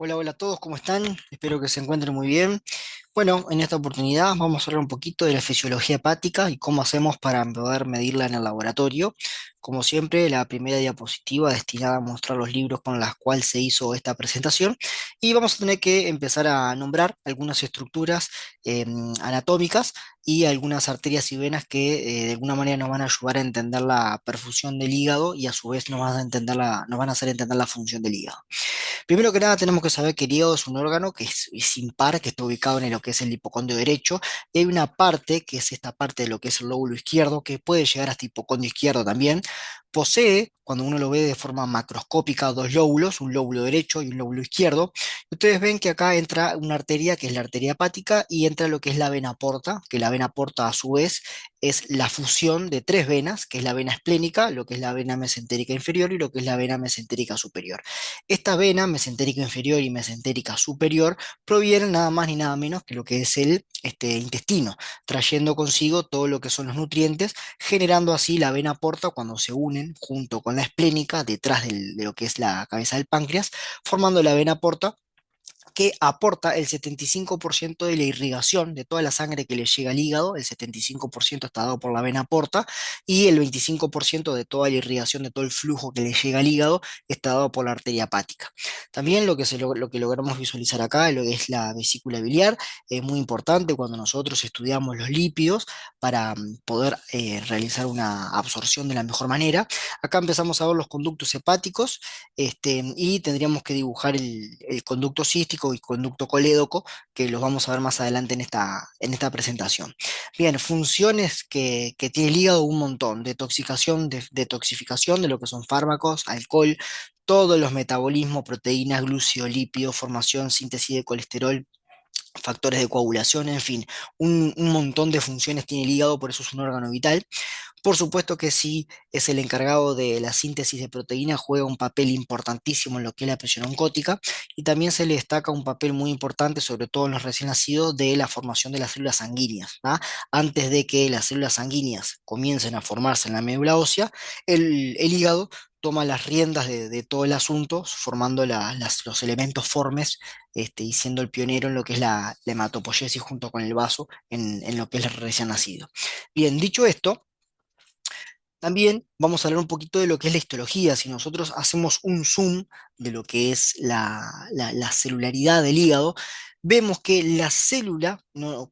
Hola, hola a todos, ¿cómo están? Espero que se encuentren muy bien. Bueno, en esta oportunidad vamos a hablar un poquito de la fisiología hepática y cómo hacemos para poder medirla en el laboratorio. Como siempre, la primera diapositiva destinada a mostrar los libros con los cuales se hizo esta presentación. Y vamos a tener que empezar a nombrar algunas estructuras anatómicas y algunas arterias y venas que de alguna manera nos van a ayudar a entender la perfusión del hígado y a su vez nos van a hacer entender la función del hígado. Primero que nada, tenemos que saber que el hígado es un órgano que es impar, que está ubicado en lo que es el hipocondrio derecho, y hay una parte, que es esta parte de lo que es el lóbulo izquierdo, que puede llegar hasta hipocondrio izquierdo también. Posee, cuando uno lo ve de forma macroscópica, dos lóbulos, un lóbulo derecho y un lóbulo izquierdo. Ustedes ven que acá entra una arteria, que es la arteria hepática, y entra lo que es la vena porta, que la vena porta a su vez es la fusión de tres venas, que es la vena esplénica, lo que es la vena mesentérica inferior y lo que es la vena mesentérica superior. Esta vena mesentérica inferior y mesentérica superior provienen nada más ni nada menos que lo que es el intestino, trayendo consigo todo lo que son los nutrientes, generando así la vena porta cuando se unen junto con la esplénica detrás de lo que es la cabeza del páncreas, formando la vena porta que aporta el 75% de la irrigación de toda la sangre que le llega al hígado. El 75% está dado por la vena porta y el 25% de toda la irrigación de todo el flujo que le llega al hígado está dado por la arteria hepática. También lo que logramos visualizar acá, lo que es la vesícula biliar, es muy importante cuando nosotros estudiamos los lípidos para poder realizar una absorción de la mejor manera. Acá empezamos a ver los conductos hepáticos, y tendríamos que dibujar el conducto cístico y conducto colédoco, que los vamos a ver más adelante en esta presentación. Bien, funciones que tiene el hígado un montón: detoxificación, detoxificación de lo que son fármacos, alcohol, todos los metabolismos, proteínas, glúcidos, lípidos, formación, síntesis de colesterol, factores de coagulación, en fin, un montón de funciones tiene el hígado, por eso es un órgano vital. Por supuesto que sí, es el encargado de la síntesis de proteínas, juega un papel importantísimo en lo que es la presión oncótica, y también se le destaca un papel muy importante, sobre todo en los recién nacidos, de la formación de las células sanguíneas, ¿tá? Antes de que las células sanguíneas comiencen a formarse en la médula ósea, el hígado toma las riendas de todo el asunto, formando los elementos formes, y siendo el pionero en lo que es la hematopoiesis junto con el vaso en lo que es el recién nacido. Bien, dicho esto, también vamos a hablar un poquito de lo que es la histología. Si nosotros hacemos un zoom de lo que es la celularidad del hígado, vemos que la célula,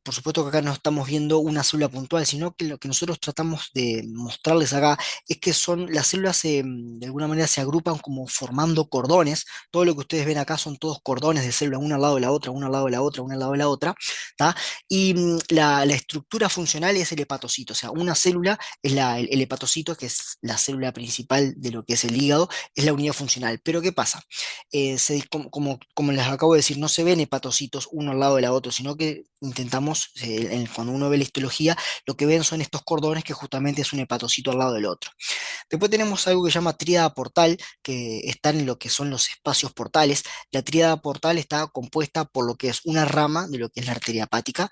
por supuesto que acá no estamos viendo una célula puntual, sino que lo que nosotros tratamos de mostrarles acá es que las células de alguna manera se agrupan como formando cordones. Todo lo que ustedes ven acá son todos cordones de células, una al lado de la otra, una al lado de la otra, una al lado de la otra, ¿tá? Y la estructura funcional es el hepatocito, o sea, una célula es el hepatocito, que es la célula principal de lo que es el hígado, es la unidad funcional. Pero ¿qué pasa? Como les acabo de decir, no se ven hepatocitos uno al lado de la otra, sino que intentamos, cuando uno ve la histología, lo que ven son estos cordones, que justamente es un hepatocito al lado del otro. Después tenemos algo que se llama tríada portal, que está en lo que son los espacios portales. La tríada portal está compuesta por lo que es una rama de lo que es la arteria hepática,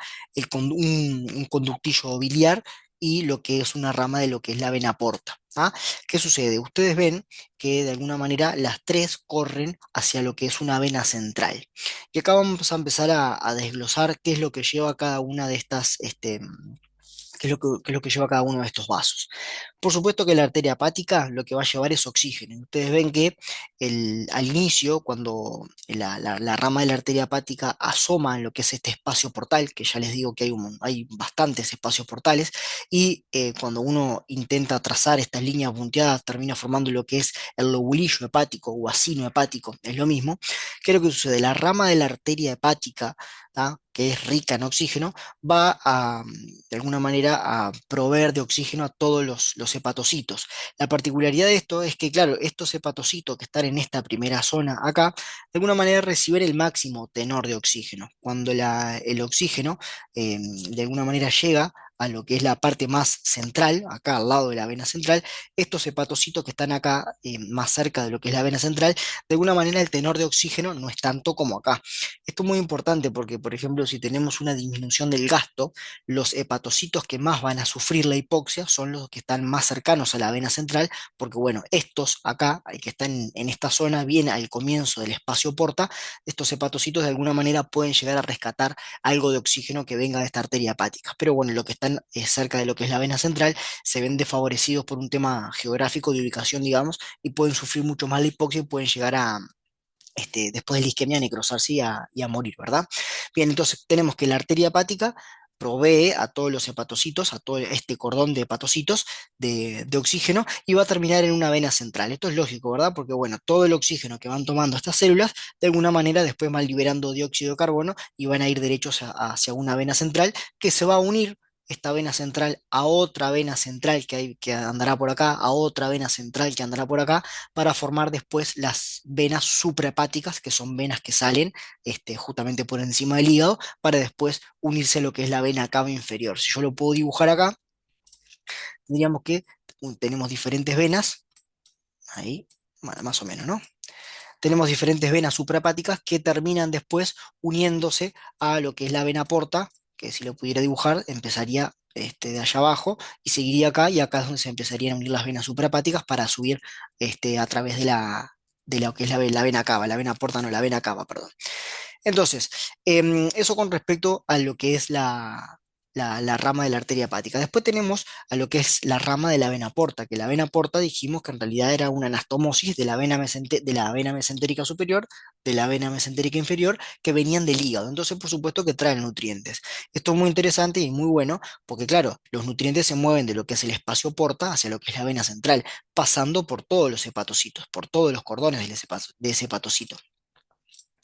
un conductillo biliar y lo que es una rama de lo que es la vena porta. ¿Ah? ¿Qué sucede? Ustedes ven que de alguna manera las tres corren hacia lo que es una vena central. Y acá vamos a empezar a desglosar qué es lo que lleva cada una de estas, qué es lo que lleva cada uno de estos vasos. Por supuesto que la arteria hepática lo que va a llevar es oxígeno. Ustedes ven que al inicio, cuando la rama de la arteria hepática asoma en lo que es este espacio portal, que ya les digo que hay bastantes espacios portales, y cuando uno intenta trazar estas líneas punteadas, termina formando lo que es el lobulillo hepático o acino hepático, es lo mismo. ¿Qué es lo que sucede? La rama de la arteria hepática, ¿tá?, que es rica en oxígeno, va de alguna manera a proveer de oxígeno a todos los hepatocitos. La particularidad de esto es que, claro, estos hepatocitos que están en esta primera zona acá, de alguna manera reciben el máximo tenor de oxígeno. Cuando el oxígeno de alguna manera llega a lo que es la parte más central, acá al lado de la vena central, estos hepatocitos que están acá más cerca de lo que es la vena central, de alguna manera el tenor de oxígeno no es tanto como acá. Esto es muy importante porque, por ejemplo, si tenemos una disminución del gasto, los hepatocitos que más van a sufrir la hipoxia son los que están más cercanos a la vena central, porque bueno, estos acá, que están en esta zona, bien al comienzo del espacio porta, estos hepatocitos de alguna manera pueden llegar a rescatar algo de oxígeno que venga de esta arteria hepática. Pero bueno, lo que están cerca de lo que es la vena central se ven desfavorecidos por un tema geográfico de ubicación, digamos, y pueden sufrir mucho más la hipoxia y pueden llegar a, después de la isquemia, necrosarse y a morir, ¿verdad? Bien, entonces tenemos que la arteria hepática provee a todos los hepatocitos, a todo este cordón de hepatocitos de oxígeno y va a terminar en una vena central. Esto es lógico, ¿verdad? Porque bueno, todo el oxígeno que van tomando estas células, de alguna manera después van liberando dióxido de carbono y van a ir derechos hacia una vena central que se va a unir esta vena central a otra vena central que andará por acá, a otra vena central que andará por acá, para formar después las venas suprahepáticas, que son venas que salen justamente por encima del hígado, para después unirse a lo que es la vena cava inferior. Si yo lo puedo dibujar acá, tendríamos que tenemos diferentes venas, ahí, bueno, más o menos, ¿no? Tenemos diferentes venas suprahepáticas que terminan después uniéndose a lo que es la vena porta, que si lo pudiera dibujar, empezaría de allá abajo y seguiría acá, y acá es donde se empezarían a unir las venas suprahepáticas para subir a través de lo que es la vena cava, la vena porta, no, la vena cava, perdón. Entonces, eso con respecto a lo que es la rama de la arteria hepática. Después tenemos a lo que es la rama de la vena porta, que la vena porta dijimos que en realidad era una anastomosis de de la vena mesentérica superior, de la vena mesentérica inferior, que venían del hígado. Entonces, por supuesto que traen nutrientes. Esto es muy interesante y muy bueno, porque claro, los nutrientes se mueven de lo que es el espacio porta hacia lo que es la vena central, pasando por todos los hepatocitos, por todos los cordones de ese hepatocito.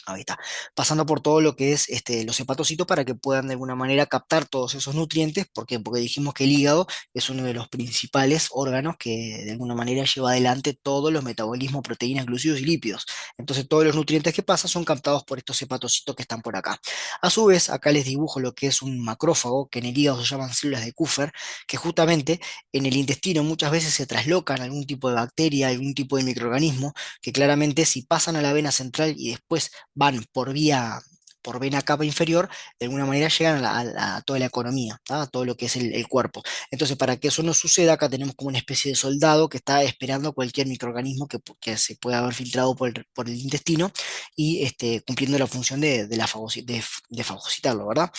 Ahí está. Pasando por todo lo que es los hepatocitos para que puedan de alguna manera captar todos esos nutrientes. ¿Por qué? Porque dijimos que el hígado es uno de los principales órganos que de alguna manera lleva adelante todos los metabolismos, proteínas, glúcidos y lípidos. Entonces todos los nutrientes que pasan son captados por estos hepatocitos que están por acá. A su vez, acá les dibujo lo que es un macrófago, que en el hígado se llaman células de Kupffer, que justamente en el intestino muchas veces se traslocan algún tipo de bacteria, algún tipo de microorganismo, que claramente si pasan a la vena central y después van por vena cava inferior, de alguna manera llegan a toda la economía, ¿tá? A todo lo que es el cuerpo. Entonces, para que eso no suceda, acá tenemos como una especie de soldado que está esperando cualquier microorganismo que se pueda haber filtrado por el intestino y cumpliendo la función de fagocitarlo, ¿verdad?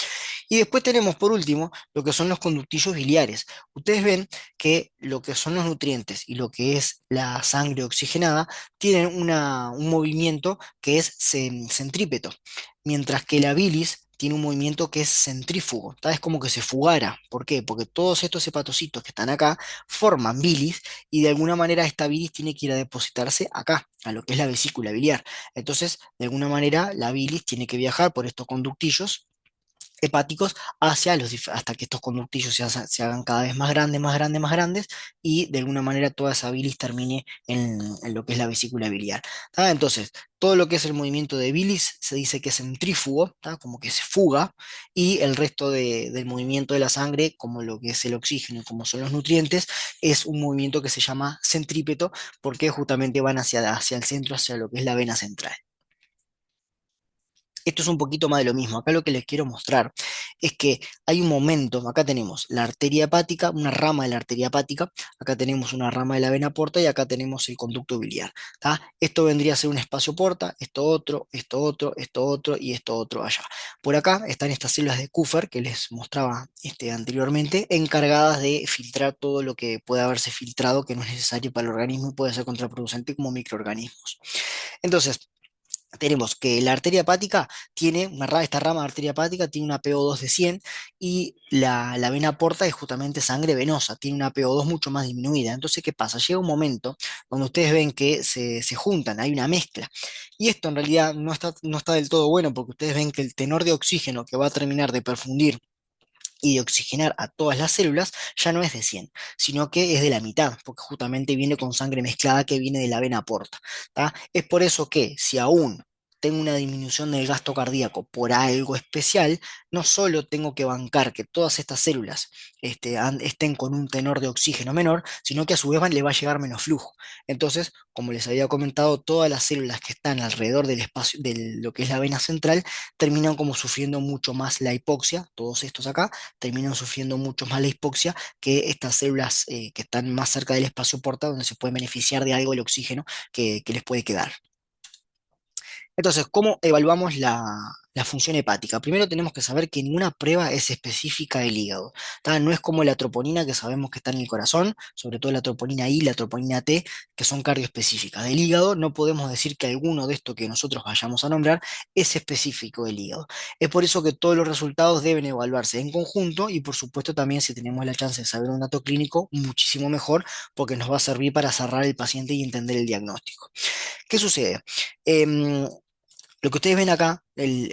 Y después tenemos por último lo que son los conductillos biliares. Ustedes ven que lo que son los nutrientes y lo que es la sangre oxigenada tienen un movimiento que es centrípeto, mientras que la bilis tiene un movimiento que es centrífugo, ¿tá? Es como que se fugara. ¿Por qué? Porque todos estos hepatocitos que están acá forman bilis y de alguna manera esta bilis tiene que ir a depositarse acá, a lo que es la vesícula biliar. Entonces, de alguna manera, la bilis tiene que viajar por estos conductillos hepáticos hacia hasta que estos conductillos se hagan cada vez más grandes, más grandes, más grandes, y de alguna manera toda esa bilis termine en lo que es la vesícula biliar. ¿Tá? Entonces, todo lo que es el movimiento de bilis se dice que es centrífugo, ¿tá? Como que se fuga, y el resto del movimiento de la sangre, como lo que es el oxígeno y como son los nutrientes, es un movimiento que se llama centrípeto, porque justamente van hacia el centro, hacia lo que es la vena central. Esto es un poquito más de lo mismo. Acá lo que les quiero mostrar es que hay un momento, acá tenemos la arteria hepática, una rama de la arteria hepática, acá tenemos una rama de la vena porta y acá tenemos el conducto biliar. ¿Tá? Esto vendría a ser un espacio porta, esto otro, esto otro, esto otro y esto otro allá. Por acá están estas células de Kupffer que les mostraba anteriormente, encargadas de filtrar todo lo que puede haberse filtrado que no es necesario para el organismo y puede ser contraproducente como microorganismos. Entonces, tenemos que la arteria hepática tiene, esta rama de arteria hepática tiene una PO2 de 100 y la vena porta es justamente sangre venosa, tiene una PO2 mucho más disminuida. Entonces, ¿qué pasa? Llega un momento donde ustedes ven que se juntan, hay una mezcla. Y esto en realidad no está del todo bueno porque ustedes ven que el tenor de oxígeno que va a terminar de perfundir y de oxigenar a todas las células ya no es de 100, sino que es de la mitad, porque justamente viene con sangre mezclada que viene de la vena porta. ¿Tá? Es por eso que si aún tengo una disminución del gasto cardíaco por algo especial, no solo tengo que bancar que todas estas células estén con un tenor de oxígeno menor, sino que a su vez le va a llegar menos flujo. Entonces, como les había comentado, todas las células que están alrededor del espacio, de lo que es la vena central, terminan como sufriendo mucho más la hipoxia, todos estos acá, terminan sufriendo mucho más la hipoxia que estas células que están más cerca del espacio porta, donde se puede beneficiar de algo el oxígeno que les puede quedar. Entonces, ¿cómo evaluamos la función hepática? Primero tenemos que saber que ninguna prueba es específica del hígado, ¿tá? No es como la troponina que sabemos que está en el corazón, sobre todo la troponina I, la troponina T, que son cardioespecíficas. Del hígado no podemos decir que alguno de estos que nosotros vayamos a nombrar es específico del hígado. Es por eso que todos los resultados deben evaluarse en conjunto y por supuesto también si tenemos la chance de saber un dato clínico, muchísimo mejor, porque nos va a servir para cerrar el paciente y entender el diagnóstico. ¿Qué sucede? Em, lo que ustedes ven acá,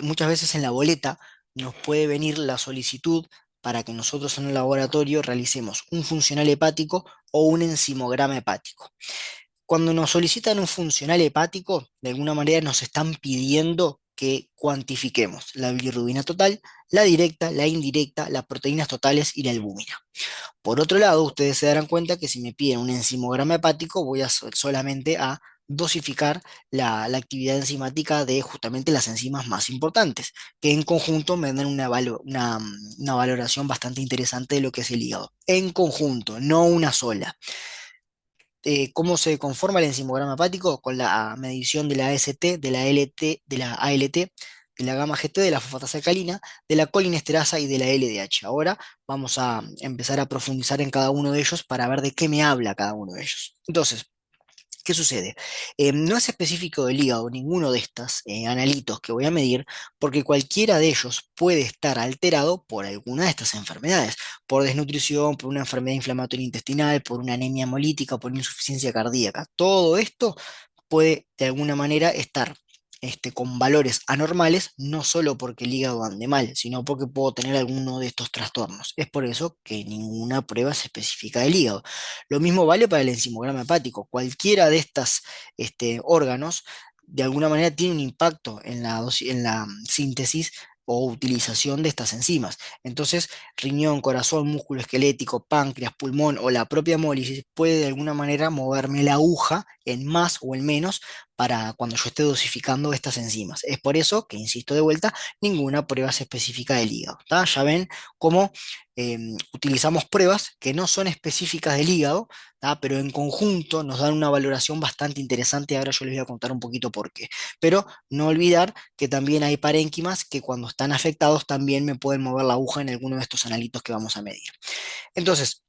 muchas veces en la boleta, nos puede venir la solicitud para que nosotros en el laboratorio realicemos un funcional hepático o un enzimograma hepático. Cuando nos solicitan un funcional hepático, de alguna manera nos están pidiendo que cuantifiquemos la bilirrubina total, la directa, la indirecta, las proteínas totales y la albúmina. Por otro lado, ustedes se darán cuenta que si me piden un enzimograma hepático, voy a solamente a dosificar la actividad enzimática de justamente las enzimas más importantes, que en conjunto me dan una valoración bastante interesante de lo que es el hígado. En conjunto, no una sola. ¿Cómo se conforma el enzimograma hepático? Con la medición de la AST, de la LT, de la ALT, de la gamma GT, de la fosfatasa alcalina, de la colinesterasa y de la LDH. Ahora vamos a empezar a profundizar en cada uno de ellos para ver de qué me habla cada uno de ellos. Entonces, ¿qué sucede? No es específico del hígado ninguno de estos analitos que voy a medir, porque cualquiera de ellos puede estar alterado por alguna de estas enfermedades, por desnutrición, por una enfermedad inflamatoria intestinal, por una anemia hemolítica, por insuficiencia cardíaca. Todo esto puede de alguna manera estar con valores anormales, no solo porque el hígado ande mal, sino porque puedo tener alguno de estos trastornos. Es por eso que ninguna prueba es específica del hígado. Lo mismo vale para el enzimograma hepático. Cualquiera de estos órganos, de alguna manera, tiene un impacto en en la síntesis o utilización de estas enzimas. Entonces, riñón, corazón, músculo esquelético, páncreas, pulmón o la propia hemólisis puede de alguna manera moverme la aguja en más o en menos para cuando yo esté dosificando estas enzimas. Es por eso que, insisto de vuelta, ninguna prueba es específica del hígado. ¿Tá? Ya ven cómo utilizamos pruebas que no son específicas del hígado, ¿tá? Pero en conjunto nos dan una valoración bastante interesante. Ahora yo les voy a contar un poquito por qué. Pero no olvidar que también hay parénquimas que cuando están afectados también me pueden mover la aguja en alguno de estos analitos que vamos a medir. Entonces,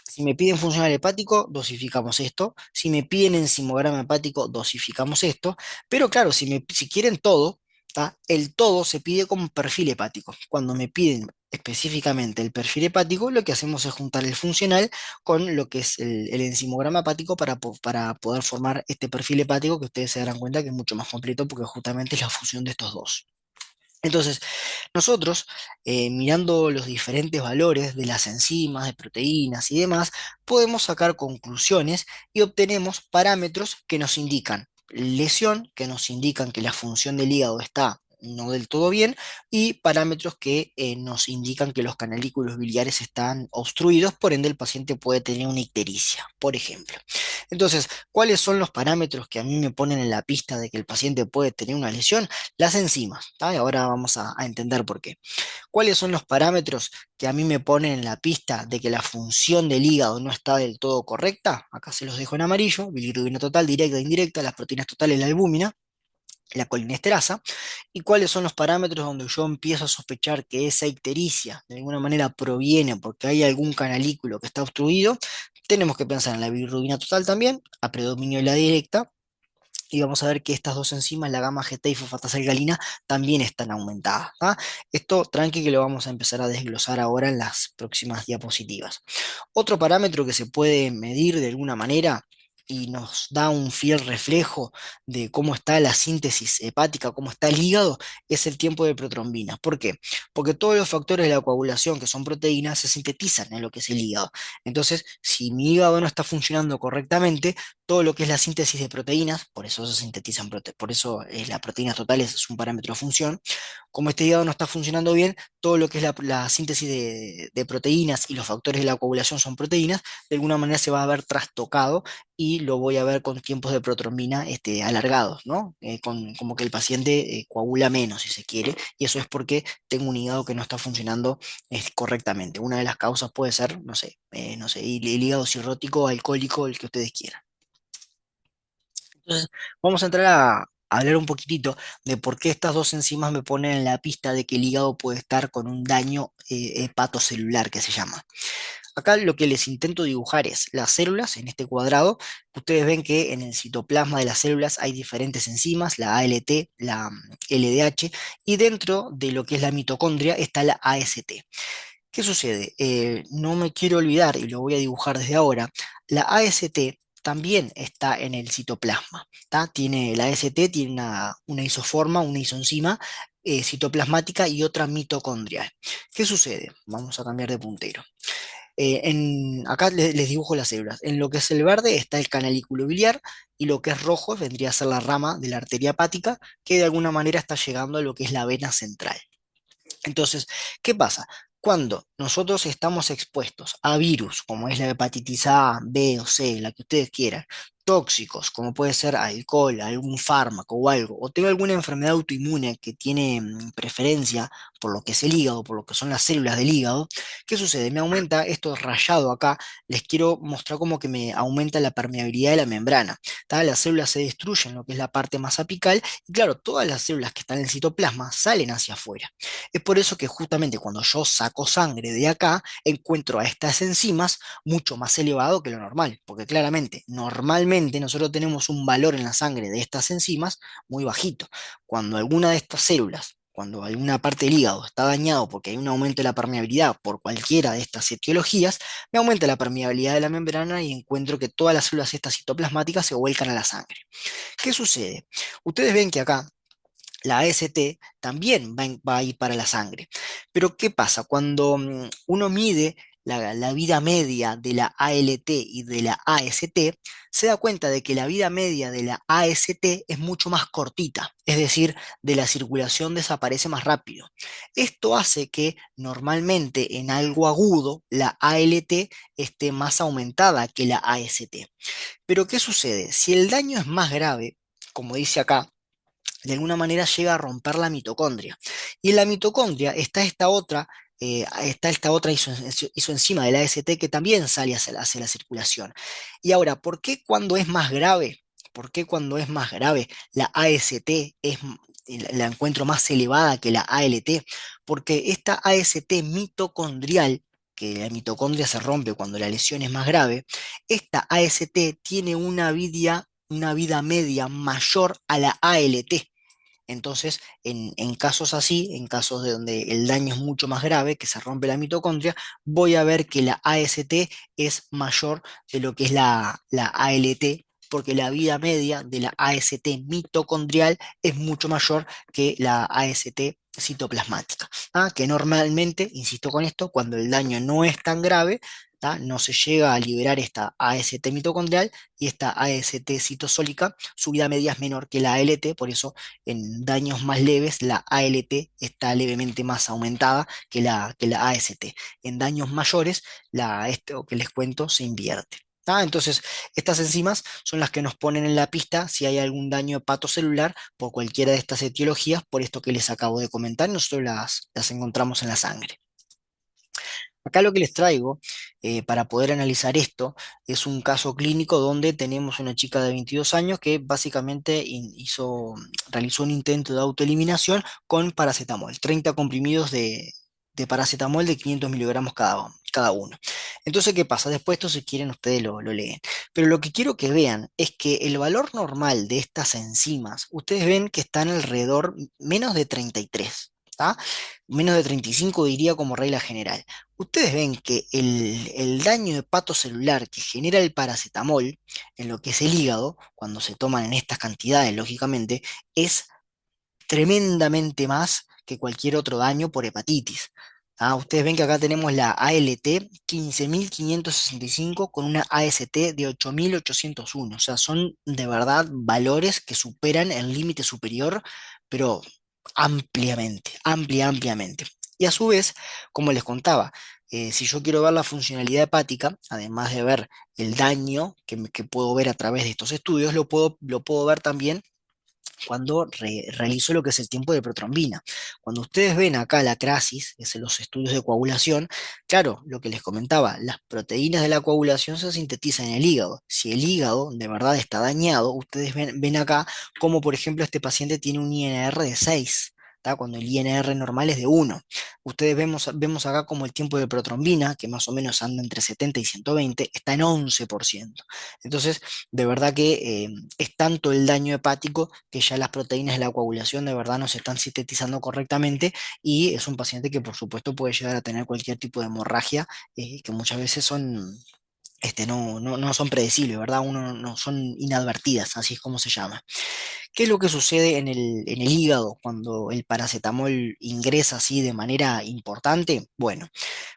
si me piden funcional hepático, dosificamos esto. Si me piden enzimograma hepático, dosificamos esto. Pero claro, si quieren todo, ¿tá? El todo se pide como perfil hepático. Cuando me piden específicamente el perfil hepático, lo que hacemos es juntar el funcional con lo que es el enzimograma hepático para poder formar este perfil hepático que ustedes se darán cuenta que es mucho más completo porque justamente es la fusión de estos dos. Entonces, nosotros, mirando los diferentes valores de las enzimas, de proteínas y demás, podemos sacar conclusiones y obtenemos parámetros que nos indican lesión, que nos indican que la función del hígado está no del todo bien, y parámetros que nos indican que los canalículos biliares están obstruidos, por ende el paciente puede tener una ictericia, por ejemplo. Entonces, ¿cuáles son los parámetros que a mí me ponen en la pista de que el paciente puede tener una lesión? Las enzimas, ¿tá? Y ahora vamos a entender por qué. ¿Cuáles son los parámetros que a mí me ponen en la pista de que la función del hígado no está del todo correcta? Acá se los dejo en amarillo: bilirrubina total, directa e indirecta, las proteínas totales, la albúmina, la colinesterasa. ¿Y cuáles son los parámetros donde yo empiezo a sospechar que esa ictericia de alguna manera proviene porque hay algún canalículo que está obstruido? Tenemos que pensar en la bilirrubina total también, a predominio de la directa, y vamos a ver que estas dos enzimas, la gamma GT y fosfatasa alcalina, también están aumentadas. ¿Ah? Esto tranqui que lo vamos a empezar a desglosar ahora en las próximas diapositivas. Otro parámetro que se puede medir de alguna manera y nos da un fiel reflejo de cómo está la síntesis hepática, cómo está el hígado, es el tiempo de protrombina. ¿Por qué? Porque todos los factores de la coagulación, que son proteínas, se sintetizan en lo que es el hígado. Entonces, si mi hígado no está funcionando correctamente, todo lo que es la síntesis de proteínas, por eso se sintetizan, por eso la proteína total es un parámetro de función, como este hígado no está funcionando bien, todo lo que es la síntesis de proteínas y los factores de la coagulación son proteínas, de alguna manera se va a ver trastocado y lo voy a ver con tiempos de protrombina alargados, ¿no? Como que el paciente coagula menos, si se quiere, y eso es porque tengo un hígado que no está funcionando correctamente. Una de las causas puede ser, no sé, el hígado cirrótico, alcohólico, el que ustedes quieran. Entonces, vamos a entrar a hablar un poquitito de por qué estas dos enzimas me ponen en la pista de que el hígado puede estar con un daño hepatocelular que se llama. Acá lo que les intento dibujar es las células en este cuadrado. Ustedes ven que en el citoplasma de las células hay diferentes enzimas, la ALT, la LDH, y dentro de lo que es la mitocondria está la AST. ¿Qué sucede? No me quiero olvidar, y lo voy a dibujar desde ahora, la AST también está en el citoplasma, ¿tá? La AST tiene una isoforma, una isoenzima citoplasmática y otra mitocondrial. ¿Qué sucede? Vamos a cambiar de puntero. Acá les dibujo las células. En lo que es el verde está el canalículo biliar y lo que es rojo vendría a ser la rama de la arteria hepática que de alguna manera está llegando a lo que es la vena central. Entonces, ¿qué pasa? Cuando nosotros estamos expuestos a virus, como es la hepatitis A, B o C, la que ustedes quieran, tóxicos, como puede ser alcohol, algún fármaco o algo, o tengo alguna enfermedad autoinmune que tiene preferencia por lo que es el hígado, por lo que son las células del hígado, ¿qué sucede? Me aumenta esto rayado acá, les quiero mostrar como que me aumenta la permeabilidad de la membrana. ¿Tá? Las células se destruyen, lo que es la parte más apical, y claro, todas las células que están en el citoplasma salen hacia afuera. Es por eso que justamente cuando yo saco sangre de acá, encuentro a estas enzimas mucho más elevado que lo normal, porque claramente, normalmente nosotros tenemos un valor en la sangre de estas enzimas muy bajito. Cuando alguna de estas células, cuando alguna parte del hígado está dañado porque hay un aumento de la permeabilidad por cualquiera de estas etiologías, me aumenta la permeabilidad de la membrana y encuentro que todas las células estas citoplasmáticas se vuelcan a la sangre. ¿Qué sucede? Ustedes ven que acá la AST también va a ir para la sangre. Pero ¿qué pasa? Cuando uno mide la vida media de la ALT y de la AST, se da cuenta de que la vida media de la AST es mucho más cortita, es decir, de la circulación desaparece más rápido. Esto hace que normalmente en algo agudo la ALT esté más aumentada que la AST. Pero ¿qué sucede? Si el daño es más grave, como dice acá, de alguna manera llega a romper la mitocondria. Y en la mitocondria está esta otra isoenzima de la AST que también sale hacia la circulación. Y ahora, ¿por qué cuando es más grave? ¿Por qué cuando es más grave la AST la encuentro más elevada que la ALT? Porque esta AST mitocondrial, que la mitocondria se rompe cuando la lesión es más grave, esta AST tiene una vida media mayor a la ALT. Entonces, en casos así, en casos de donde el daño es mucho más grave, que se rompe la mitocondria, voy a ver que la AST es mayor de lo que es la ALT, porque la vida media de la AST mitocondrial es mucho mayor que la AST citoplasmática. Que normalmente, insisto con esto, cuando el daño no es tan grave, no se llega a liberar esta AST mitocondrial y esta AST citosólica, su vida media es menor que la ALT, por eso en daños más leves, la ALT está levemente más aumentada que la AST. En daños mayores, esto que les cuento se invierte. Entonces, estas enzimas son las que nos ponen en la pista si hay algún daño hepatocelular por cualquiera de estas etiologías, por esto que les acabo de comentar, nosotros las encontramos en la sangre. Acá lo que les traigo para poder analizar esto es un caso clínico donde tenemos una chica de 22 años que básicamente realizó un intento de autoeliminación con paracetamol, 30 comprimidos de paracetamol de 500 miligramos cada uno. Entonces, ¿qué pasa? Después esto si quieren ustedes lo leen. Pero lo que quiero que vean es que el valor normal de estas enzimas, ustedes ven que están alrededor menos de 33. ¿tá? Menos de 35 diría como regla general. Ustedes ven que el daño hepatocelular que genera el paracetamol en lo que es el hígado, cuando se toman en estas cantidades, lógicamente, es tremendamente más que cualquier otro daño por hepatitis. Ah, ustedes ven que acá tenemos la ALT 15.565 con una AST de 8.801. O sea, son de verdad valores que superan el límite superior, pero ampliamente, ampliamente. Y a su vez, como les contaba, si yo quiero ver la funcionalidad hepática, además de ver el daño que puedo ver a través de estos estudios, lo puedo ver también cuando realizo lo que es el tiempo de protrombina. Cuando ustedes ven acá la crisis, que es los estudios de coagulación, claro, lo que les comentaba, las proteínas de la coagulación se sintetizan en el hígado. Si el hígado de verdad está dañado, ustedes ven acá como por ejemplo este paciente tiene un INR de 6. ¿Tá? Cuando el INR normal es de 1. Ustedes vemos acá como el tiempo de protrombina, que más o menos anda entre 70 y 120, está en 11%. Entonces, de verdad que es tanto el daño hepático que ya las proteínas de la coagulación de verdad no se están sintetizando correctamente y es un paciente que por supuesto puede llegar a tener cualquier tipo de hemorragia que muchas veces no son predecibles, ¿verdad? Uno no son inadvertidas, así es como se llama. ¿Qué es lo que sucede en el hígado cuando el paracetamol ingresa así de manera importante? Bueno,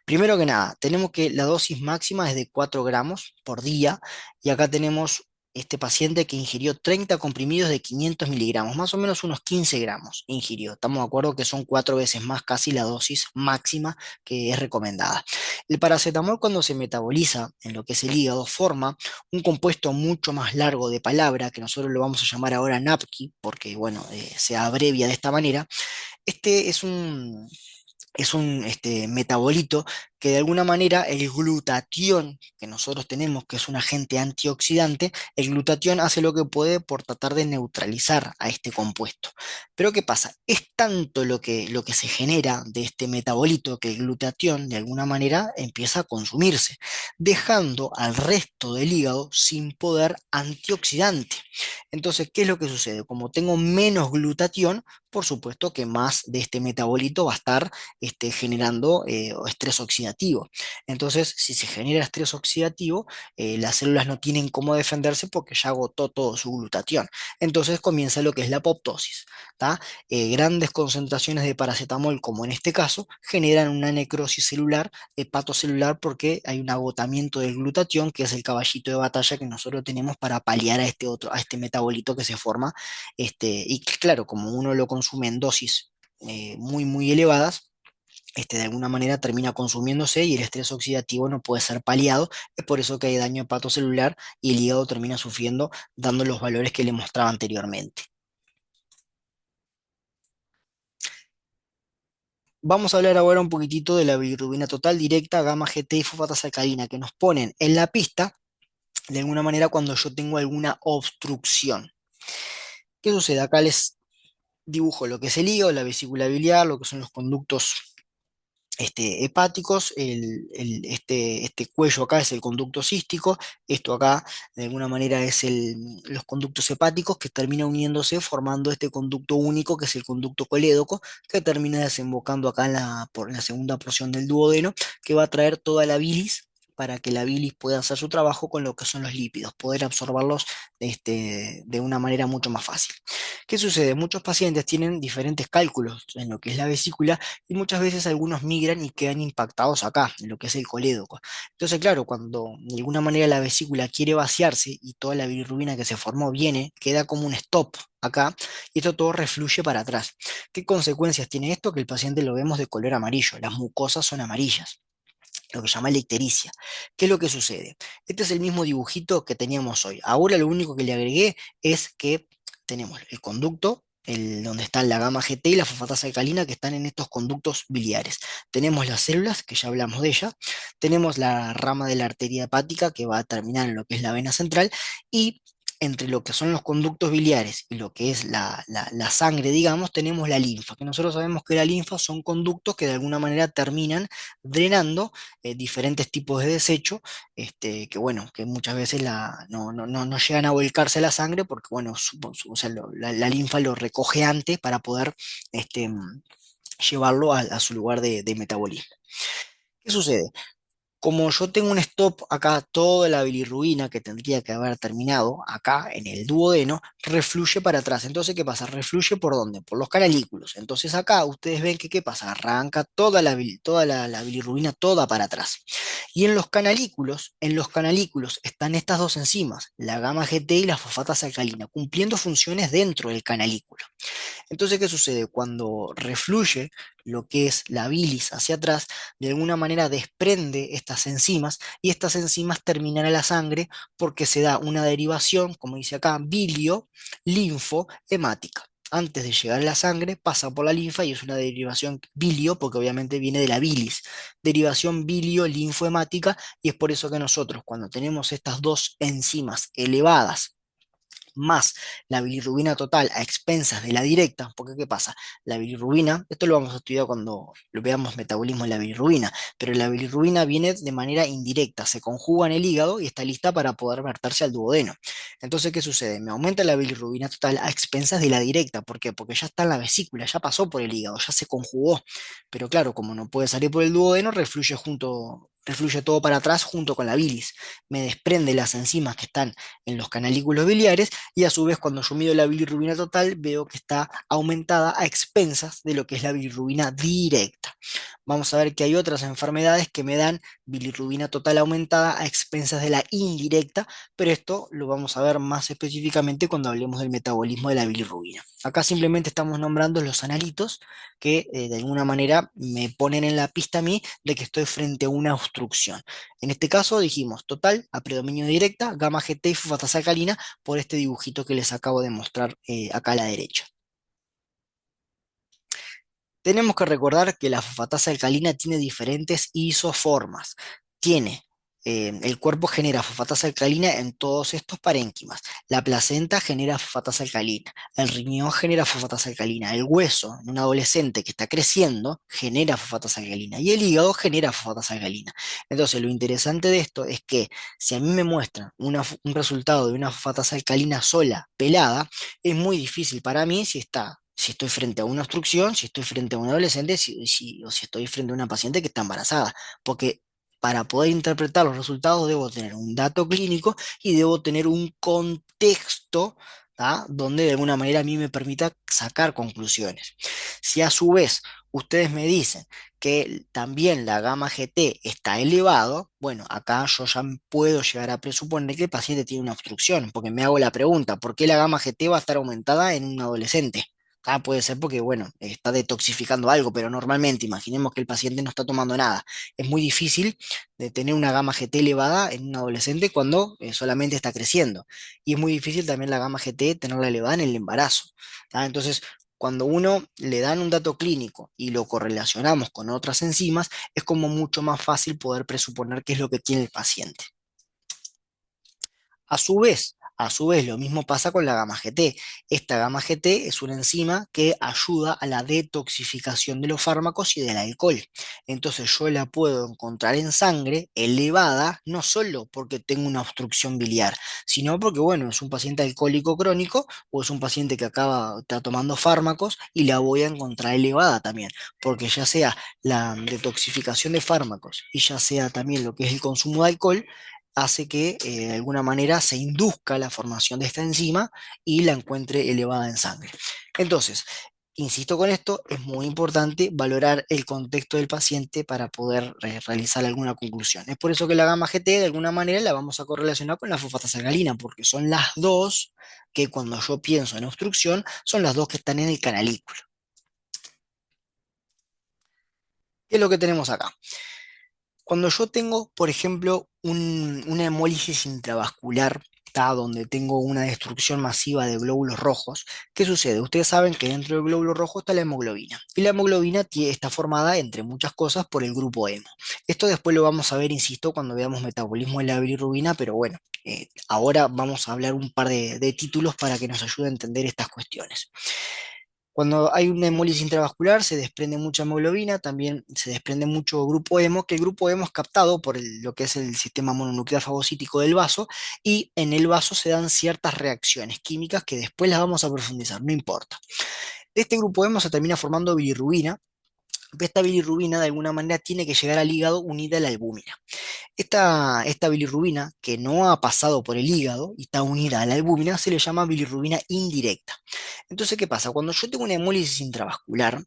primero que nada, tenemos que la dosis máxima es de 4 gramos por día y acá tenemos este paciente que ingirió 30 comprimidos de 500 miligramos, más o menos unos 15 gramos ingirió. Estamos de acuerdo que son 4 veces más casi la dosis máxima que es recomendada. El paracetamol cuando se metaboliza en lo que es el hígado forma un compuesto mucho más largo de palabra que nosotros lo vamos a llamar ahora NAPQI porque bueno, se abrevia de esta manera. Este es un metabolito que de alguna manera el glutatión que nosotros tenemos, que es un agente antioxidante, el glutatión hace lo que puede por tratar de neutralizar a este compuesto. Pero ¿qué pasa? Es tanto lo que se genera de este metabolito que el glutatión de alguna manera empieza a consumirse, dejando al resto del hígado sin poder antioxidante. Entonces, ¿qué es lo que sucede? Como tengo menos glutatión, por supuesto que más de este metabolito va a estar generando estrés oxidativo. Entonces, si se genera estrés oxidativo, las células no tienen cómo defenderse porque ya agotó todo su glutatión. Entonces comienza lo que es la apoptosis. ¿Tá? Grandes concentraciones de paracetamol, como en este caso, generan una necrosis celular, hepatocelular, porque hay un agotamiento del glutatión, que es el caballito de batalla que nosotros tenemos para paliar a este metabolito que se forma. Y claro, como uno lo consume en dosis muy, muy elevadas, de alguna manera termina consumiéndose y el estrés oxidativo no puede ser paliado. Es por eso que hay daño hepatocelular y el hígado termina sufriendo, dando los valores que le mostraba anteriormente. Vamos a hablar ahora un poquitito de la bilirrubina total directa, gamma GT y fosfatasa que nos ponen en la pista de alguna manera cuando yo tengo alguna obstrucción. ¿Qué sucede? Acá les dibujo lo que es el hígado, la vesícula biliar, lo que son los conductos hepáticos, este cuello acá es el conducto cístico, esto acá de alguna manera es los conductos hepáticos que termina uniéndose formando este conducto único que es el conducto colédoco que termina desembocando acá en la segunda porción del duodeno que va a traer toda la bilis para que la bilis pueda hacer su trabajo con lo que son los lípidos, poder absorberlos de una manera mucho más fácil. ¿Qué sucede? Muchos pacientes tienen diferentes cálculos en lo que es la vesícula y muchas veces algunos migran y quedan impactados acá, en lo que es el colédoco. Entonces, claro, cuando de alguna manera la vesícula quiere vaciarse y toda la bilirrubina que se formó viene, queda como un stop acá y esto todo refluye para atrás. ¿Qué consecuencias tiene esto? Que el paciente lo vemos de color amarillo, las mucosas son amarillas, lo que se llama la ictericia. ¿Qué es lo que sucede? Este es el mismo dibujito que teníamos hoy. Ahora lo único que le agregué es que tenemos el conducto, donde está la gamma GT y la fosfatasa alcalina que están en estos conductos biliares. Tenemos las células, que ya hablamos de ella. Tenemos la rama de la arteria hepática que va a terminar en lo que es la vena central. Y entre lo que son los conductos biliares y lo que es la sangre, digamos, tenemos la linfa, que nosotros sabemos que la linfa son conductos que de alguna manera terminan drenando diferentes tipos de desecho, que bueno, que muchas veces no llegan a volcarse a la sangre porque bueno, o sea, la linfa lo recoge antes para poder este, llevarlo a su lugar de metabolismo. ¿Qué sucede? Como yo tengo un stop acá, toda la bilirrubina que tendría que haber terminado acá en el duodeno, refluye para atrás. Entonces, ¿qué pasa? ¿Refluye por dónde? Por los canalículos. Entonces acá ustedes ven que, ¿qué pasa? Arranca toda la bilirrubina toda para atrás. Y en los canalículos están estas dos enzimas, la gamma GT y la fosfatasa alcalina, cumpliendo funciones dentro del canalículo. Entonces, ¿qué sucede? Cuando refluye lo que es la bilis hacia atrás, de alguna manera desprende estas enzimas y estas enzimas terminan a la sangre porque se da una derivación, como dice acá, bilio-linfohemática. Antes de llegar a la sangre, pasa por la linfa y es una derivación bilio, porque obviamente viene de la bilis. Derivación bilio-linfohemática, y es por eso que nosotros, cuando tenemos estas dos enzimas elevadas, más la bilirrubina total a expensas de la directa, porque ¿qué pasa? La bilirrubina, esto lo vamos a estudiar cuando lo veamos metabolismo de la bilirrubina, pero la bilirrubina viene de manera indirecta, se conjuga en el hígado y está lista para poder verterse al duodeno. Entonces, ¿qué sucede? Me aumenta la bilirrubina total a expensas de la directa, ¿por qué? Porque ya está en la vesícula, ya pasó por el hígado, ya se conjugó, pero claro, como no puede salir por el duodeno, refluye todo para atrás junto con la bilis, me desprende las enzimas que están en los canalículos biliares y a su vez cuando yo mido la bilirrubina total veo que está aumentada a expensas de lo que es la bilirrubina directa. Vamos a ver que hay otras enfermedades que me dan bilirrubina total aumentada a expensas de la indirecta, pero esto lo vamos a ver más específicamente cuando hablemos del metabolismo de la bilirrubina. Acá simplemente estamos nombrando los analitos que de alguna manera me ponen en la pista a mí de que estoy frente a una obstrucción. En este caso dijimos total a predominio directa, gamma GT y fosfatasa alcalina por este dibujito que les acabo de mostrar acá a la derecha. Tenemos que recordar que la fosfatasa alcalina tiene diferentes isoformas. Tiene, el cuerpo genera fosfatasa alcalina en todos estos parénquimas. La placenta genera fosfatasa alcalina. El riñón genera fosfatasa alcalina. El hueso, en un adolescente que está creciendo, genera fosfatasa alcalina. Y el hígado genera fosfatasa alcalina. Entonces, lo interesante de esto es que si a mí me muestran un resultado de una fosfatasa alcalina sola, pelada, es muy difícil para mí si estoy frente a una obstrucción, si estoy frente a un adolescente, o si estoy frente a una paciente que está embarazada. Porque para poder interpretar los resultados debo tener un dato clínico y debo tener un contexto, ¿tá? Donde de alguna manera a mí me permita sacar conclusiones. Si a su vez ustedes me dicen que también la gamma GT está elevado, bueno, acá yo ya puedo llegar a presuponer que el paciente tiene una obstrucción, porque me hago la pregunta, ¿por qué la gamma GT va a estar aumentada en un adolescente? Ah, puede ser porque, bueno, está detoxificando algo, pero normalmente, imaginemos que el paciente no está tomando nada. Es muy difícil de tener una gamma GT elevada en un adolescente cuando solamente está creciendo. Y es muy difícil también la gamma GT tenerla elevada en el embarazo. ¿Tá? Entonces, cuando uno le dan un dato clínico y lo correlacionamos con otras enzimas, es como mucho más fácil poder presuponer qué es lo que tiene el paciente. A su vez, lo mismo pasa con la gamma GT. Esta gamma GT es una enzima que ayuda a la detoxificación de los fármacos y del alcohol. Entonces yo la puedo encontrar en sangre elevada, no solo porque tengo una obstrucción biliar, sino porque, bueno, es un paciente alcohólico crónico o es un paciente que está tomando fármacos y la voy a encontrar elevada también, porque ya sea la detoxificación de fármacos y ya sea también lo que es el consumo de alcohol, hace que de alguna manera se induzca la formación de esta enzima y la encuentre elevada en sangre. Entonces, insisto con esto, es muy importante valorar el contexto del paciente para poder realizar alguna conclusión. Es por eso que la gamma GT de alguna manera la vamos a correlacionar con la fosfatasa alcalina, porque son las dos que cuando yo pienso en obstrucción, son las dos que están en el canalículo. ¿Qué es lo que tenemos acá? Cuando yo tengo, por ejemplo, una hemólisis intravascular, ¿tá? Donde tengo una destrucción masiva de glóbulos rojos, ¿qué sucede? Ustedes saben que dentro del glóbulo rojo está la hemoglobina. Y la hemoglobina está formada, entre muchas cosas, por el grupo hemo. Esto después lo vamos a ver, insisto, cuando veamos metabolismo de la bilirrubina, pero bueno, ahora vamos a hablar un par de títulos para que nos ayude a entender estas cuestiones. Cuando hay una hemólisis intravascular se desprende mucha hemoglobina, también se desprende mucho grupo hemo, que el grupo hemo es captado por lo que es el sistema mononuclear fagocítico del vaso, y en el vaso se dan ciertas reacciones químicas que después las vamos a profundizar, no importa. De este grupo hemo se termina formando bilirrubina, Esta bilirrubina de alguna manera tiene que llegar al hígado unida a la albúmina. Esta bilirrubina, que no ha pasado por el hígado y está unida a la albúmina, se le llama bilirrubina indirecta. Entonces, ¿qué pasa? Cuando yo tengo una hemólisis intravascular,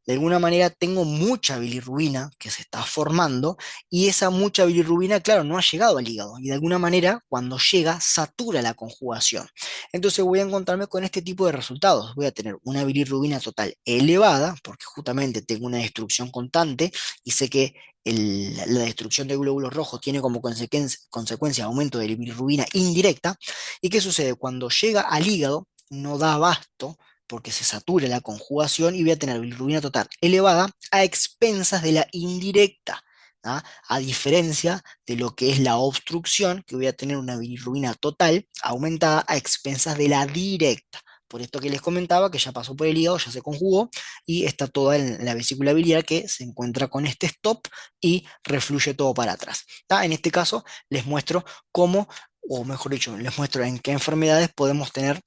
de alguna manera tengo mucha bilirrubina que se está formando y esa mucha bilirrubina, claro, no ha llegado al hígado y de alguna manera cuando llega satura la conjugación. Entonces voy a encontrarme con este tipo de resultados. Voy a tener una bilirrubina total elevada porque justamente tengo una destrucción constante y sé que la destrucción de glóbulos rojos tiene como consecuencia aumento de la bilirrubina indirecta. ¿Y qué sucede? Cuando llega al hígado, no da abasto porque se satura la conjugación y voy a tener bilirrubina total elevada a expensas de la indirecta. ¿Ah? A diferencia de lo que es la obstrucción, que voy a tener una bilirrubina total aumentada a expensas de la directa. Por esto que les comentaba, que ya pasó por el hígado, ya se conjugó y está toda en la vesícula biliar que se encuentra con este stop y refluye todo para atrás. ¿Tá? En este caso les muestro cómo, o mejor dicho, les muestro en qué enfermedades podemos tener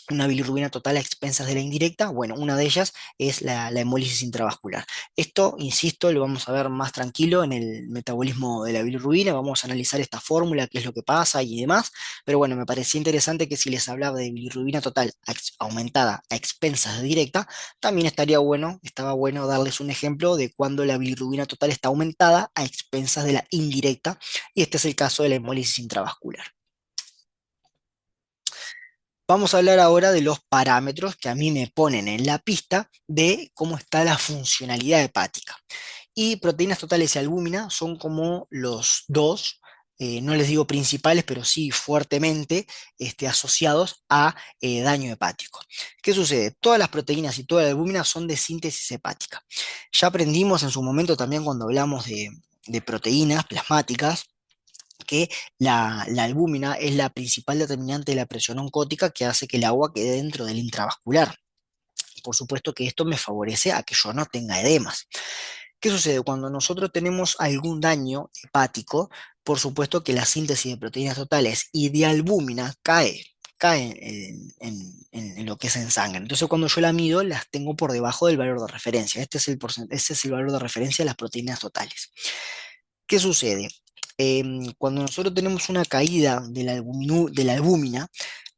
una bilirrubina total a expensas de la indirecta. Bueno, una de ellas es la hemólisis intravascular. Esto, insisto, lo vamos a ver más tranquilo en el metabolismo de la bilirrubina. Vamos a analizar esta fórmula, qué es lo que pasa y demás. Pero bueno, me parecía interesante que si les hablaba de bilirrubina total aumentada a expensas de directa, también estaba bueno darles un ejemplo de cuando la bilirrubina total está aumentada a expensas de la indirecta. Y este es el caso de la hemólisis intravascular. Vamos a hablar ahora de los parámetros que a mí me ponen en la pista de cómo está la funcionalidad hepática. Y proteínas totales y albúmina son como los dos, no les digo principales, pero sí fuertemente asociados a daño hepático. ¿Qué sucede? Todas las proteínas y toda la albúmina son de síntesis hepática. Ya aprendimos en su momento también cuando hablamos de proteínas plasmáticas que la albúmina es la principal determinante de la presión oncótica que hace que el agua quede dentro del intravascular. Por supuesto que esto me favorece a que yo no tenga edemas. ¿Qué sucede? Cuando nosotros tenemos algún daño hepático, por supuesto que la síntesis de proteínas totales y de albúmina cae en lo que es en sangre. Entonces cuando yo la mido, las tengo por debajo del valor de referencia. Este es el valor de referencia de las proteínas totales. ¿Qué sucede? Cuando nosotros tenemos una caída de la albúmina,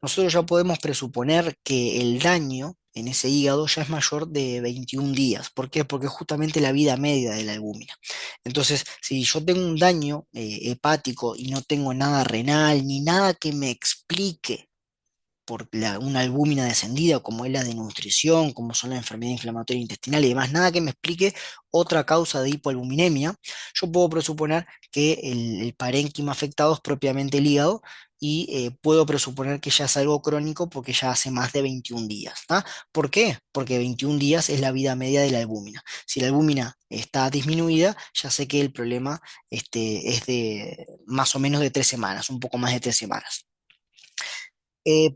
nosotros ya podemos presuponer que el daño en ese hígado ya es mayor de 21 días. ¿Por qué? Porque es justamente la vida media de la albúmina. Entonces, si yo tengo un daño hepático y no tengo nada renal ni nada que me explique por una albúmina descendida, como es la de nutrición, como son la enfermedad inflamatoria intestinal y demás, nada que me explique otra causa de hipoalbuminemia, yo puedo presuponer que el parénquima afectado es propiamente el hígado y puedo presuponer que ya es algo crónico porque ya hace más de 21 días. ¿Tá? ¿Por qué? Porque 21 días es la vida media de la albúmina. Si la albúmina está disminuida, ya sé que el problema es de más o menos de 3 semanas, un poco más de 3 semanas.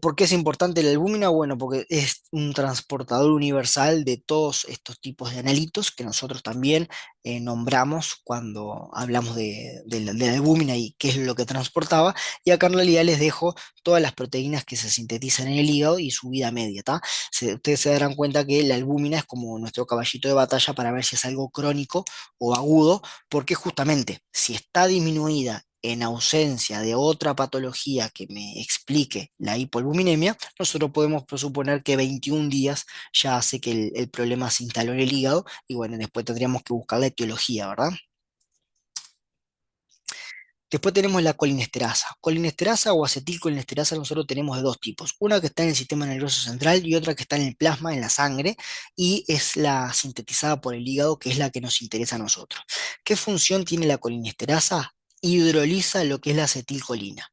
¿Por qué es importante la albúmina? Bueno, porque es un transportador universal de todos estos tipos de analitos que nosotros también nombramos cuando hablamos de la albúmina y qué es lo que transportaba. Y acá en realidad les dejo todas las proteínas que se sintetizan en el hígado y su vida media, ¿tá? Ustedes se darán cuenta que la albúmina es como nuestro caballito de batalla para ver si es algo crónico o agudo, porque justamente si está disminuida en ausencia de otra patología que me explique la hipoalbuminemia, nosotros podemos presuponer que 21 días ya hace que el problema se instaló en el hígado y bueno, después tendríamos que buscar la etiología, ¿verdad? Después tenemos la colinesterasa. Colinesterasa o acetilcolinesterasa nosotros tenemos de dos tipos. Una que está en el sistema nervioso central y otra que está en el plasma, en la sangre, y es la sintetizada por el hígado, que es la que nos interesa a nosotros. ¿Qué función tiene la colinesterasa? Hidroliza lo que es la acetilcolina.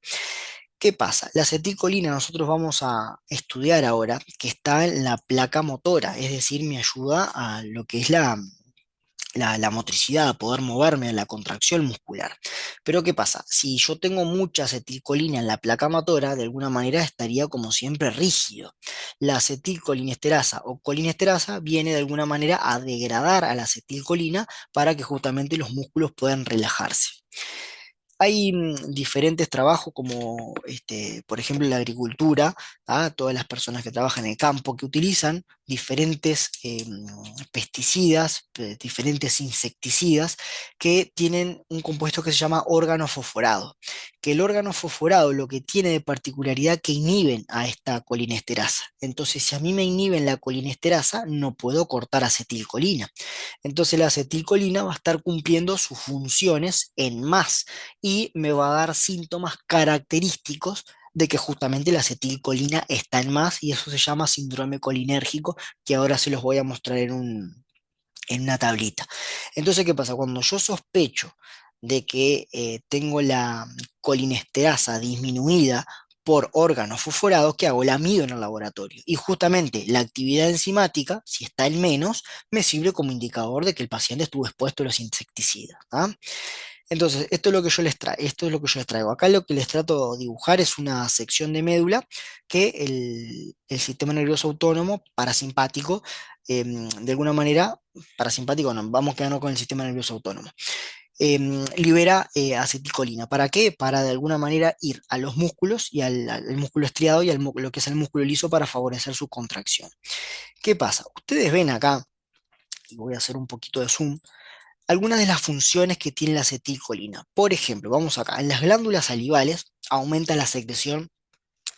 ¿Qué pasa? La acetilcolina nosotros vamos a estudiar ahora que está en la placa motora, es decir, me ayuda a lo que es la motricidad, a poder moverme, a la contracción muscular. Pero ¿qué pasa? Si yo tengo mucha acetilcolina en la placa motora, de alguna manera estaría como siempre rígido. La acetilcolinesterasa o colinesterasa viene de alguna manera a degradar a la acetilcolina para que justamente los músculos puedan relajarse. Hay diferentes trabajos como, por ejemplo, la agricultura, ¿ah? Todas las personas que trabajan en el campo que utilizan diferentes pesticidas, diferentes insecticidas que tienen un compuesto que se llama órgano fosforado, que el órgano fosforado lo que tiene de particularidad que inhiben a esta colinesterasa. Entonces, si a mí me inhiben la colinesterasa, no puedo cortar acetilcolina. Entonces, la acetilcolina va a estar cumpliendo sus funciones en más y me va a dar síntomas característicos de que justamente la acetilcolina está en más y eso se llama síndrome colinérgico, que ahora se los voy a mostrar en una tablita. Entonces, ¿qué pasa? Cuando yo sospecho de que tengo la colinesterasa disminuida por órganos fosforados, ¿qué hago? La mido en el laboratorio. Y justamente la actividad enzimática, si está en menos, me sirve como indicador de que el paciente estuvo expuesto a los insecticidas. ¿Ah? Entonces, esto es lo que yo les traigo, esto es lo que yo les traigo. Acá lo que les trato de dibujar es una sección de médula que el sistema nervioso autónomo parasimpático, de alguna manera, parasimpático no, vamos quedando con el sistema nervioso autónomo, libera acetilcolina. ¿Para qué? Para de alguna manera ir a los músculos y al músculo estriado y lo que es el músculo liso para favorecer su contracción. ¿Qué pasa? Ustedes ven acá, y voy a hacer un poquito de zoom, algunas de las funciones que tiene la acetilcolina. Por ejemplo, vamos acá, en las glándulas salivales aumenta la secreción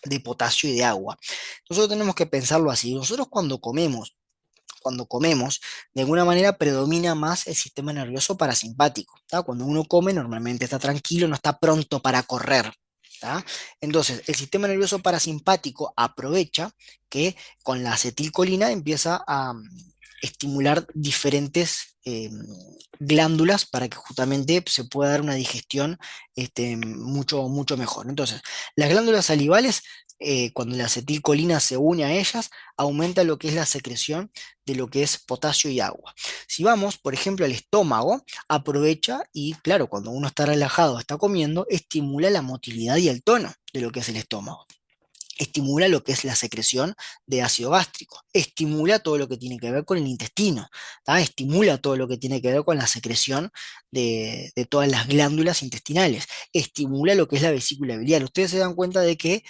de potasio y de agua. Nosotros tenemos que pensarlo así. Nosotros cuando comemos, de alguna manera predomina más el sistema nervioso parasimpático. ¿Tá? Cuando uno come, normalmente está tranquilo, no está pronto para correr. ¿Tá? Entonces, el sistema nervioso parasimpático aprovecha que con la acetilcolina empieza a estimular diferentes glándulas para que justamente se pueda dar una digestión mucho, mucho mejor. Entonces, las glándulas salivales, cuando la acetilcolina se une a ellas, aumenta lo que es la secreción de lo que es potasio y agua. Si vamos, por ejemplo, al estómago, aprovecha y, claro, cuando uno está relajado, está comiendo, estimula la motilidad y el tono de lo que es el estómago. Estimula lo que es la secreción de ácido gástrico, estimula todo lo que tiene que ver con el intestino, ¿tá? Estimula todo lo que tiene que ver con la secreción de todas las glándulas intestinales, estimula lo que es la vesícula biliar. Ustedes se dan cuenta de que